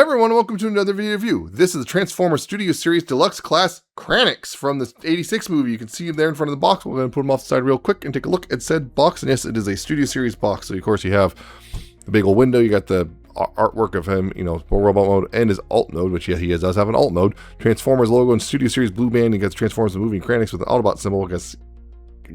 Hey everyone, welcome to another video review. This is the Transformers Studio Series Deluxe Class Kranix from the 86 movie. You can see him there in front of the box. We're going to put him off the side real quick and take a look at said box. And yes, it is a Studio Series box. So of course you have the big old window. You got the artwork of him, you know, robot mode and his alt mode, which yeah, he does have an alt mode. Transformers logo and Studio Series blue band. He gets Transformers the movie and Kranix with the Autobot symbol. I guess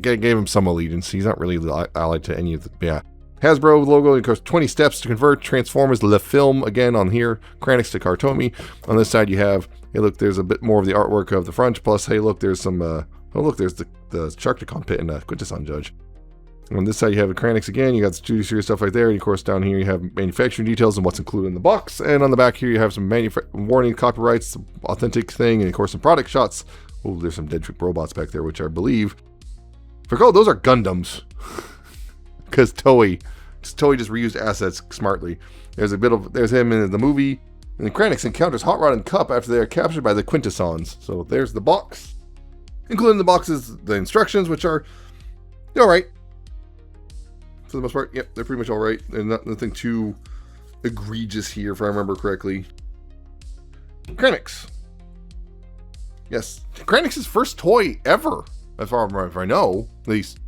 gave him some allegiance. He's not really allied to any of the, yeah. Hasbro logo, of course, 20 steps to convert Transformers Le Film again on here, Kranix to Cartomi. On this side you have, hey look, there's a bit more of the artwork of the front, plus hey look, there's some, oh look, there's the Sharkticon pit and Quintesson Judge. And on this side you have a Kranix again, you got the Studio Series stuff right there, and of course down here you have manufacturing details and what's included in the box, and on the back here you have some warning copyrights, authentic thing, and of course some product shots. Oh, there's some Dead Trick robots back there, which I believe, oh, those are Gundams. Because Toei just reused assets smartly. There's him in the movie, and then Kranix encounters Hot Rod and Cup after they are captured by the Quintessons. So there's the box. Included in the box is the instructions, which are alright. For the most part, yep, they're pretty much alright. There's nothing too egregious here, if I remember correctly. Kranix. Yes, Kranix's first toy ever, as far as I know, at least.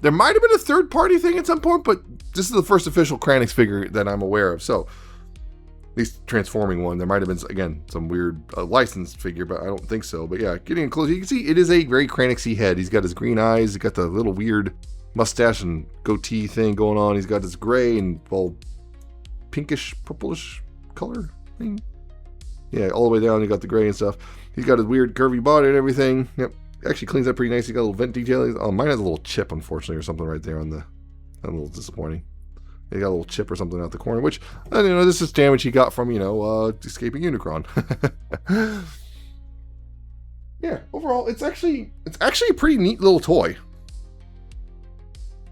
There might have been a third-party thing at some point, but this is the first official Kranix figure that I'm aware of. So, at least transforming one. There might have been, again, some weird licensed figure, but I don't think so. But yeah, getting close, you can see it is a very Kranix-y head. He's got his green eyes. He's got the little weird mustache and goatee thing going on. He's got this gray and, well, pinkish, purplish color thing. Yeah, all the way down, you got the gray and stuff. He's got his weird curvy body and everything. Yep. Actually cleans up pretty nice. You got a little vent detail. Oh, mine has a little chip, unfortunately, or something right there on the. A little disappointing. They got a little chip or something out the corner, which you know, this is damage he got from escaping Unicron. Yeah, overall, it's actually a pretty neat little toy.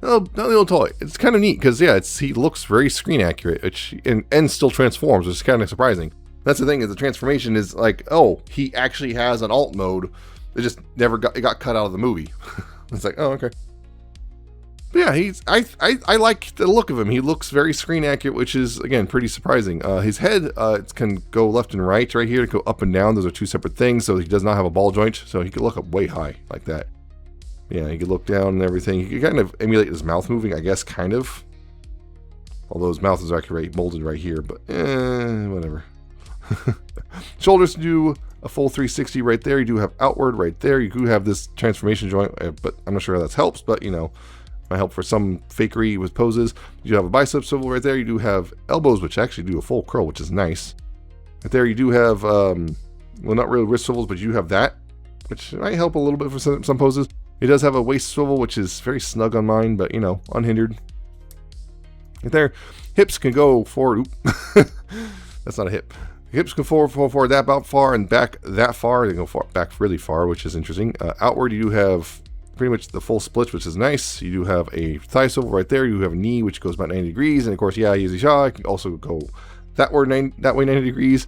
Oh, not a little toy. It's kind of neat because yeah, he looks very screen accurate, which and still transforms, which is kind of surprising. That's the thing, is the transformation is like, oh, he actually has an alt mode. It just never got cut out of the movie. It's like, oh, okay. But yeah, I like the look of him. He looks very screen accurate, which is, again, pretty surprising. His head can go left and right here, to go up and down. Those are two separate things, so he does not have a ball joint, so he could look up way high like that. Yeah, he could look down and everything. He could kind of emulate his mouth moving, I guess, kind of. Although his mouth is actually molded right here, but whatever. Shoulders do a full 360 right there. You do have outward right there. You do have this transformation joint, but I'm not sure how that helps, but you know, might help for some fakery with poses. You do have a bicep swivel right there. You do have elbows, which actually do a full curl, which is nice. Right there you do have, well, not really wrist swivels, but you do have that, which might help a little bit for some poses. It does have a waist swivel, which is very snug on mine, but you know, unhindered. Right there, hips can go forward. Oop. That's not a hip. Hips go forward that about far, and back that far. They go back really far, which is interesting. Outward, you do have pretty much the full split, which is nice. You do have a thigh swivel right there. You do have a knee, which goes about 90 degrees. And of course, yeah, easy shot. I can also go that way 90 degrees.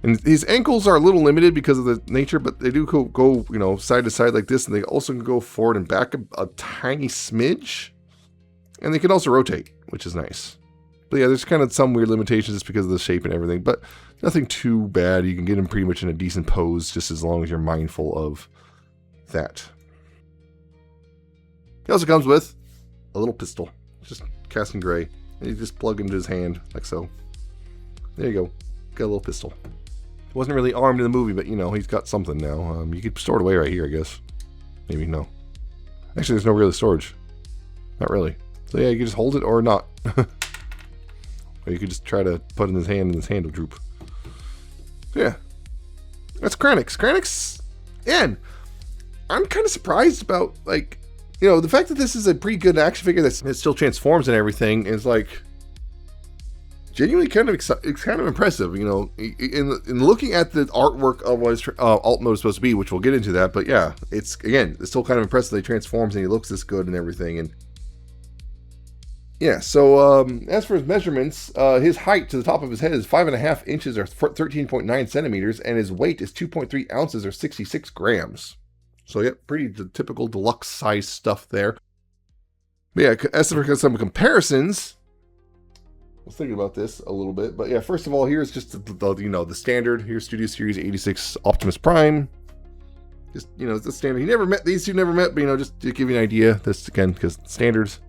And his ankles are a little limited because of the nature, but they do go you know, side to side like this. And they also can go forward and back a tiny smidge. And they can also rotate, which is nice. But yeah, there's kind of some weird limitations just because of the shape and everything, but nothing too bad. You can get him pretty much in a decent pose just as long as you're mindful of that. He also comes with a little pistol, just cast in gray. And you just plug into his hand like so. There you go. Got a little pistol. Wasn't really armed in the movie, but you know, he's got something now. You could store it away right here, I guess. Maybe no. Actually, there's no real storage. Not really. So yeah, you can just hold it or not. Or you could just try to put it in his hand and his hand will droop. So yeah. That's Kranix. Kranix, and I'm kind of surprised about, like, you know, the fact that this is a pretty good action figure that still transforms and everything is, like, genuinely kind of it's kind of impressive, you know, in looking at the artwork of what his alt mode is supposed to be, which we'll get into that, but yeah, it's still kind of impressive that he transforms and he looks this good and everything. And yeah, so as for his measurements, his height to the top of his head is 5.5 inches or 13.9 centimeters, and his weight is 2.3 ounces or 66 grams. So yeah, pretty typical deluxe size stuff there. But yeah, as for some comparisons, was thinking about this a little bit, but yeah, first of all, here's just the standard. Here's Studio Series 86 Optimus Prime. Just, it's the standard. He never met, these two never met, but, just to give you an idea, this again, because standards.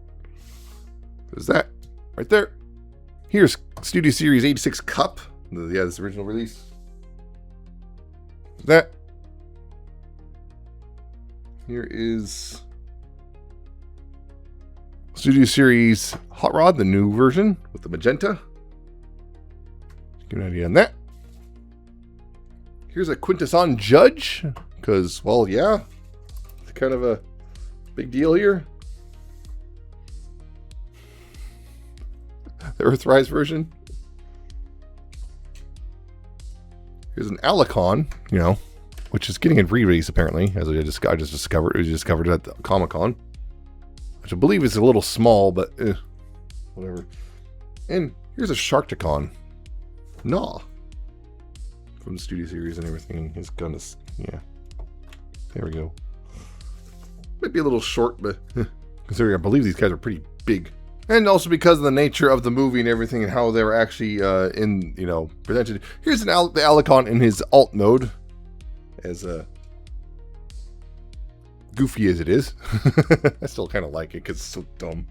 There's that right there. Here's Studio Series 86 Cup. Yeah, this original release. That. Here is Studio Series Hot Rod, the new version with the magenta. Give you an idea on that. Here's a Quintesson Judge, because, well, yeah, it's kind of a big deal here. The Earthrise version. Here's an Alicon, which is getting a re-release apparently, as I just discovered. It was discovered at the Comic-Con, which I believe is a little small, but whatever. And here's a Sharkticon, from the Studio Series and everything. His gun is, yeah. There we go. Might be a little short, but considering I believe these guys are pretty big. And also because of the nature of the movie and everything and how they were actually presented. Here's the Alicon in his alt mode. As goofy as it is. I still kind of like it because it's so dumb.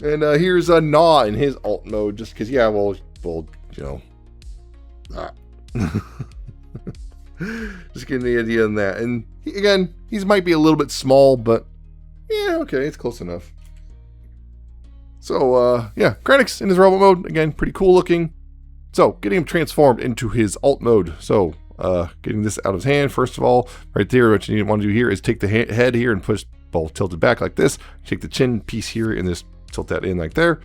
And here's a Gnaw in his alt mode. Just because, yeah, well, just getting the idea on that. And again, these might be a little bit small, but yeah, okay, it's close enough. So, yeah, Kranix in his robot mode. Again, pretty cool looking. So, getting him transformed into his alt mode. So, getting this out of his hand, first of all, right there, what you want to do here is take the head here and push, tilt it back like this. Take the chin piece here and just tilt that in like there.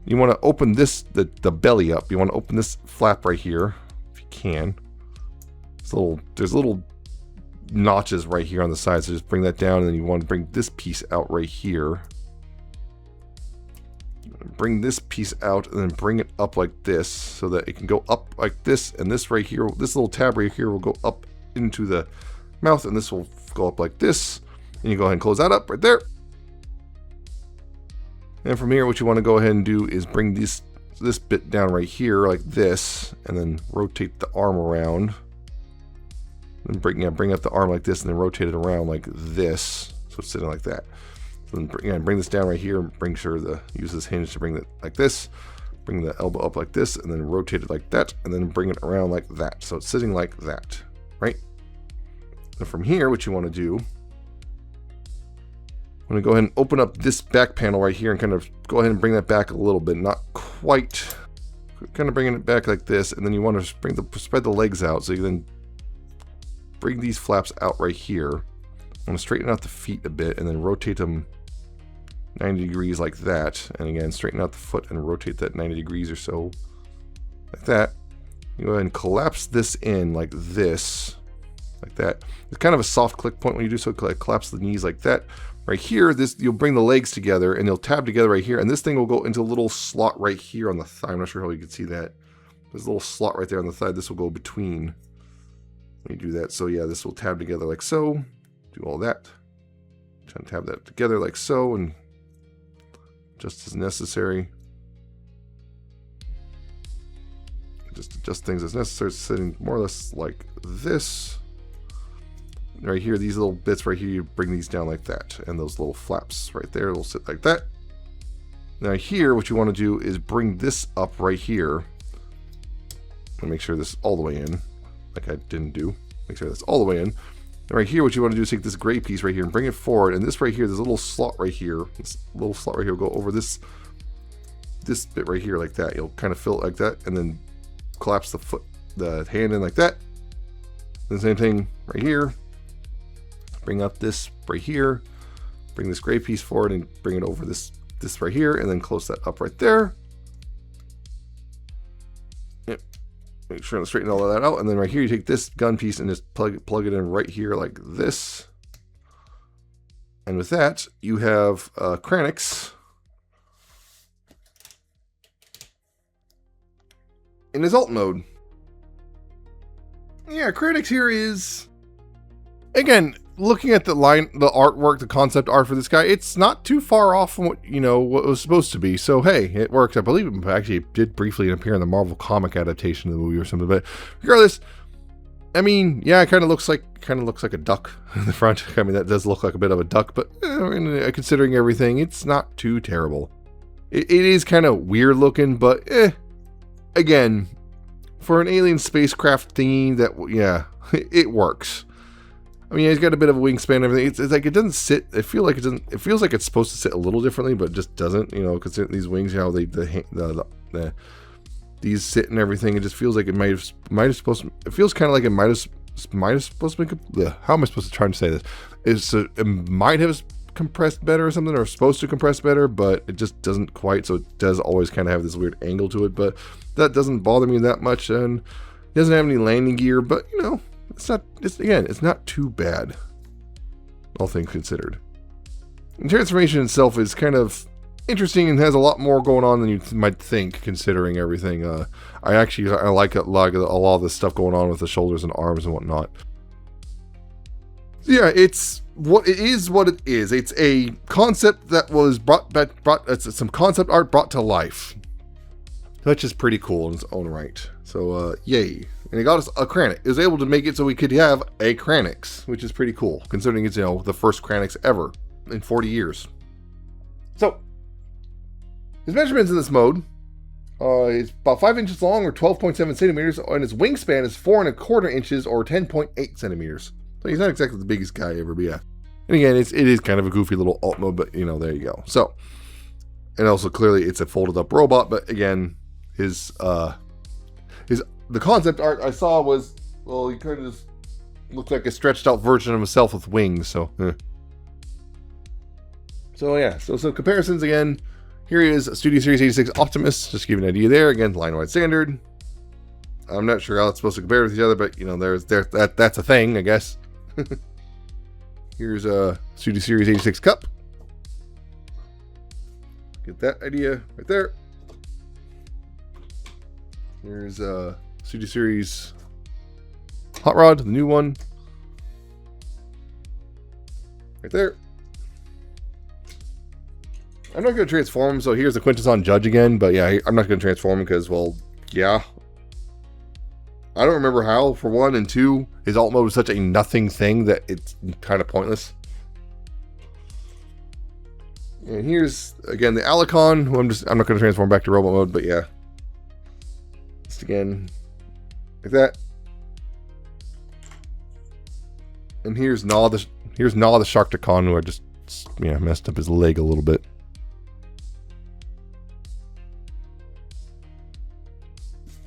You want to open this, the belly up. You want to open this flap right here, if you can. There's little notches right here on the side, so just bring that down, and then you want to bring this piece out right here. Bring this piece out and then bring it up like this so that it can go up like this, and this right here, this little tab right here will go up into the mouth, and this will go up like this, and you go ahead and close that up right there. And from here, what you want to go ahead and do is bring this bit down right here like this, and then rotate the arm around. And bring up the arm like this, and then rotate it around like this, so it's sitting like that. So then bring this down right here, and bring sure use this hinge to bring it like this. Bring the elbow up like this, and then rotate it like that, and then bring it around like that. So it's sitting like that, right? And from here, what you want to do, I'm going to go ahead and open up this back panel right here, and kind of go ahead and bring that back a little bit, not quite, kind of bringing it back like this, and then you want to spread the legs out, so you then bring these flaps out right here. I'm going to straighten out the feet a bit and then rotate them 90 degrees like that. And again, straighten out the foot and rotate that 90 degrees or so. Like that. You go ahead and collapse this in like this. Like that. It's kind of a soft click point when you do so. Collapse the knees like that. Right here, you'll bring the legs together and they'll tab together right here. And this thing will go into a little slot right here on the thigh. I'm not sure how you can see that. There's a little slot right there on the thigh. This will go between. Let me do that. So yeah, this will tab together like so. Do all that. Try to tab that together like so, and just as necessary. Just adjust things as necessary. Sitting more or less like this. Right here, these little bits right here, you bring these down like that. And those little flaps right there will sit like that. Now here, what you want to do is bring this up right here. And make sure this is all the way in. Like I didn't do. Make sure that's all the way in. And right here, what you want to do is take this gray piece right here and bring it forward. And this right here, there's a little slot right here. This little slot right here will go over this bit right here like that. You'll kind of fill it like that, and then collapse the hand in like that. And the same thing right here. Bring up this right here. Bring this gray piece forward and bring it over this right here, and then close that up right there. Make sure to straighten all of that out, and then right here you take this gun piece and just plug it in right here like this. And with that, you have Kranix in his alt mode. Yeah, Kranix here is, again, looking at the artwork, the concept art for this guy, it's not too far off from what, what it was supposed to be. So, hey, it works. I believe it actually did briefly appear in the Marvel comic adaptation of the movie or something. But regardless, I mean, yeah, it kind of looks like a duck in the front. I mean, that does look like a bit of a duck, but considering everything, it's not too terrible. It is kind of weird looking, but again, for an alien spacecraft thingy, it works. I mean, he's got a bit of a wingspan and everything. It's like it doesn't sit. It feels like it's supposed to sit a little differently, but it just doesn't. Considering these wings, how these sit and everything, it just feels like it might have supposed to. It feels kind of like it might have supposed to make. How am I supposed to try to say this? It might have compressed better or something, or supposed to compress better, but it just doesn't quite. So it does always kind of have this weird angle to it, but that doesn't bother me that much. And it doesn't have any landing gear, but it's not too bad, all things considered. The transformation itself is kind of interesting and has a lot more going on than you might think, considering everything. I like a lot of this stuff going on with the shoulders and arms and whatnot. So yeah, it's what it is. It's a concept that was it's some concept art brought to life. That's just pretty cool in its own right. So yay. And it got us a Kranix. It was able to make it so we could have a Kranix, which is pretty cool, considering it's, the first Kranix ever in 40 years. So, his measurements in this mode, is about 5 inches long or 12.7 centimeters, and his wingspan is 4¼ inches or 10.8 centimeters. So he's not exactly the biggest guy ever, but yeah. And again, it is kind of a goofy little alt mode, but there you go. So, and also clearly it's a folded up robot, but again, the concept art I saw was, well, he kind of just looked like a stretched out version of himself with wings, so. So yeah, so comparisons again. Here he is, Studio Series 86 Optimus, just to give you an idea there. Again, line-wide standard. I'm not sure how it's supposed to compare with each other, but that's a thing, I guess. Here's a Studio Series 86 Cup. Get that idea right there. Here's Studio Series Hot Rod, the new one. Right there. I'm not going to transform him, so here's the Quintesson Judge again, but yeah, I'm not going to transform him because, well, yeah. I don't remember how, for one, and two, his alt mode was such a nothing thing that it's kind of pointless. And here's, again, the Alicon, who I'm not going to transform back to robot mode, but yeah. Just again, like that. And here's Gnaw the Sharkticon, who I just messed up his leg a little bit.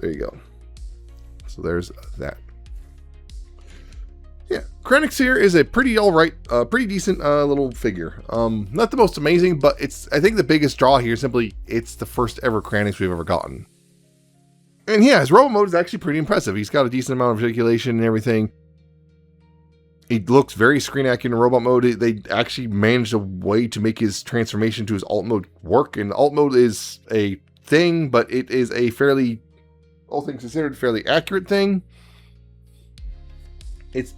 There you go. So there's that. Yeah, Kranix here is a pretty alright, pretty decent little figure. Not the most amazing, but I think the biggest draw here is simply it's the first ever Kranix we've ever gotten. And yeah, his robot mode is actually pretty impressive. He's got a decent amount of articulation and everything. He looks very screen accurate in robot mode. They actually managed a way to make his transformation to his alt mode work. And alt mode is a thing, but it is a fairly, all things considered, fairly accurate thing.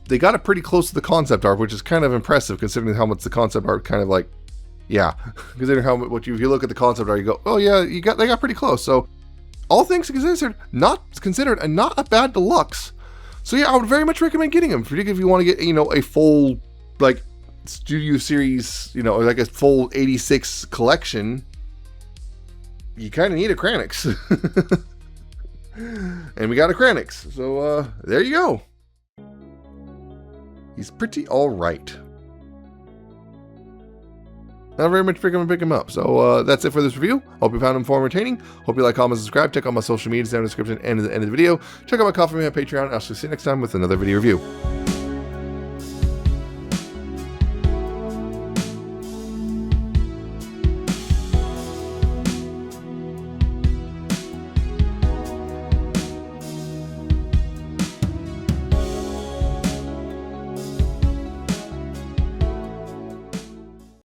They got it pretty close to the concept art, which is kind of impressive considering how much the concept art kind of like, yeah, considering how much if you look at the concept art, you go, oh yeah, they got pretty close. So all things considered, not a bad deluxe. So yeah, I would very much recommend getting him, particularly if you want to get, a full, like, Studio Series, like a full 86 collection. You kind of need a Kranix. And we got a Kranix. So, there you go. He's pretty alright. Not very much pick him up. So that's it for this review. Hope you found him informative and entertaining. Hope you like, comment, subscribe. Check out my social media down in the description and in the end of the video. Check out my Coffee Man Patreon. I'll see you next time with another video review.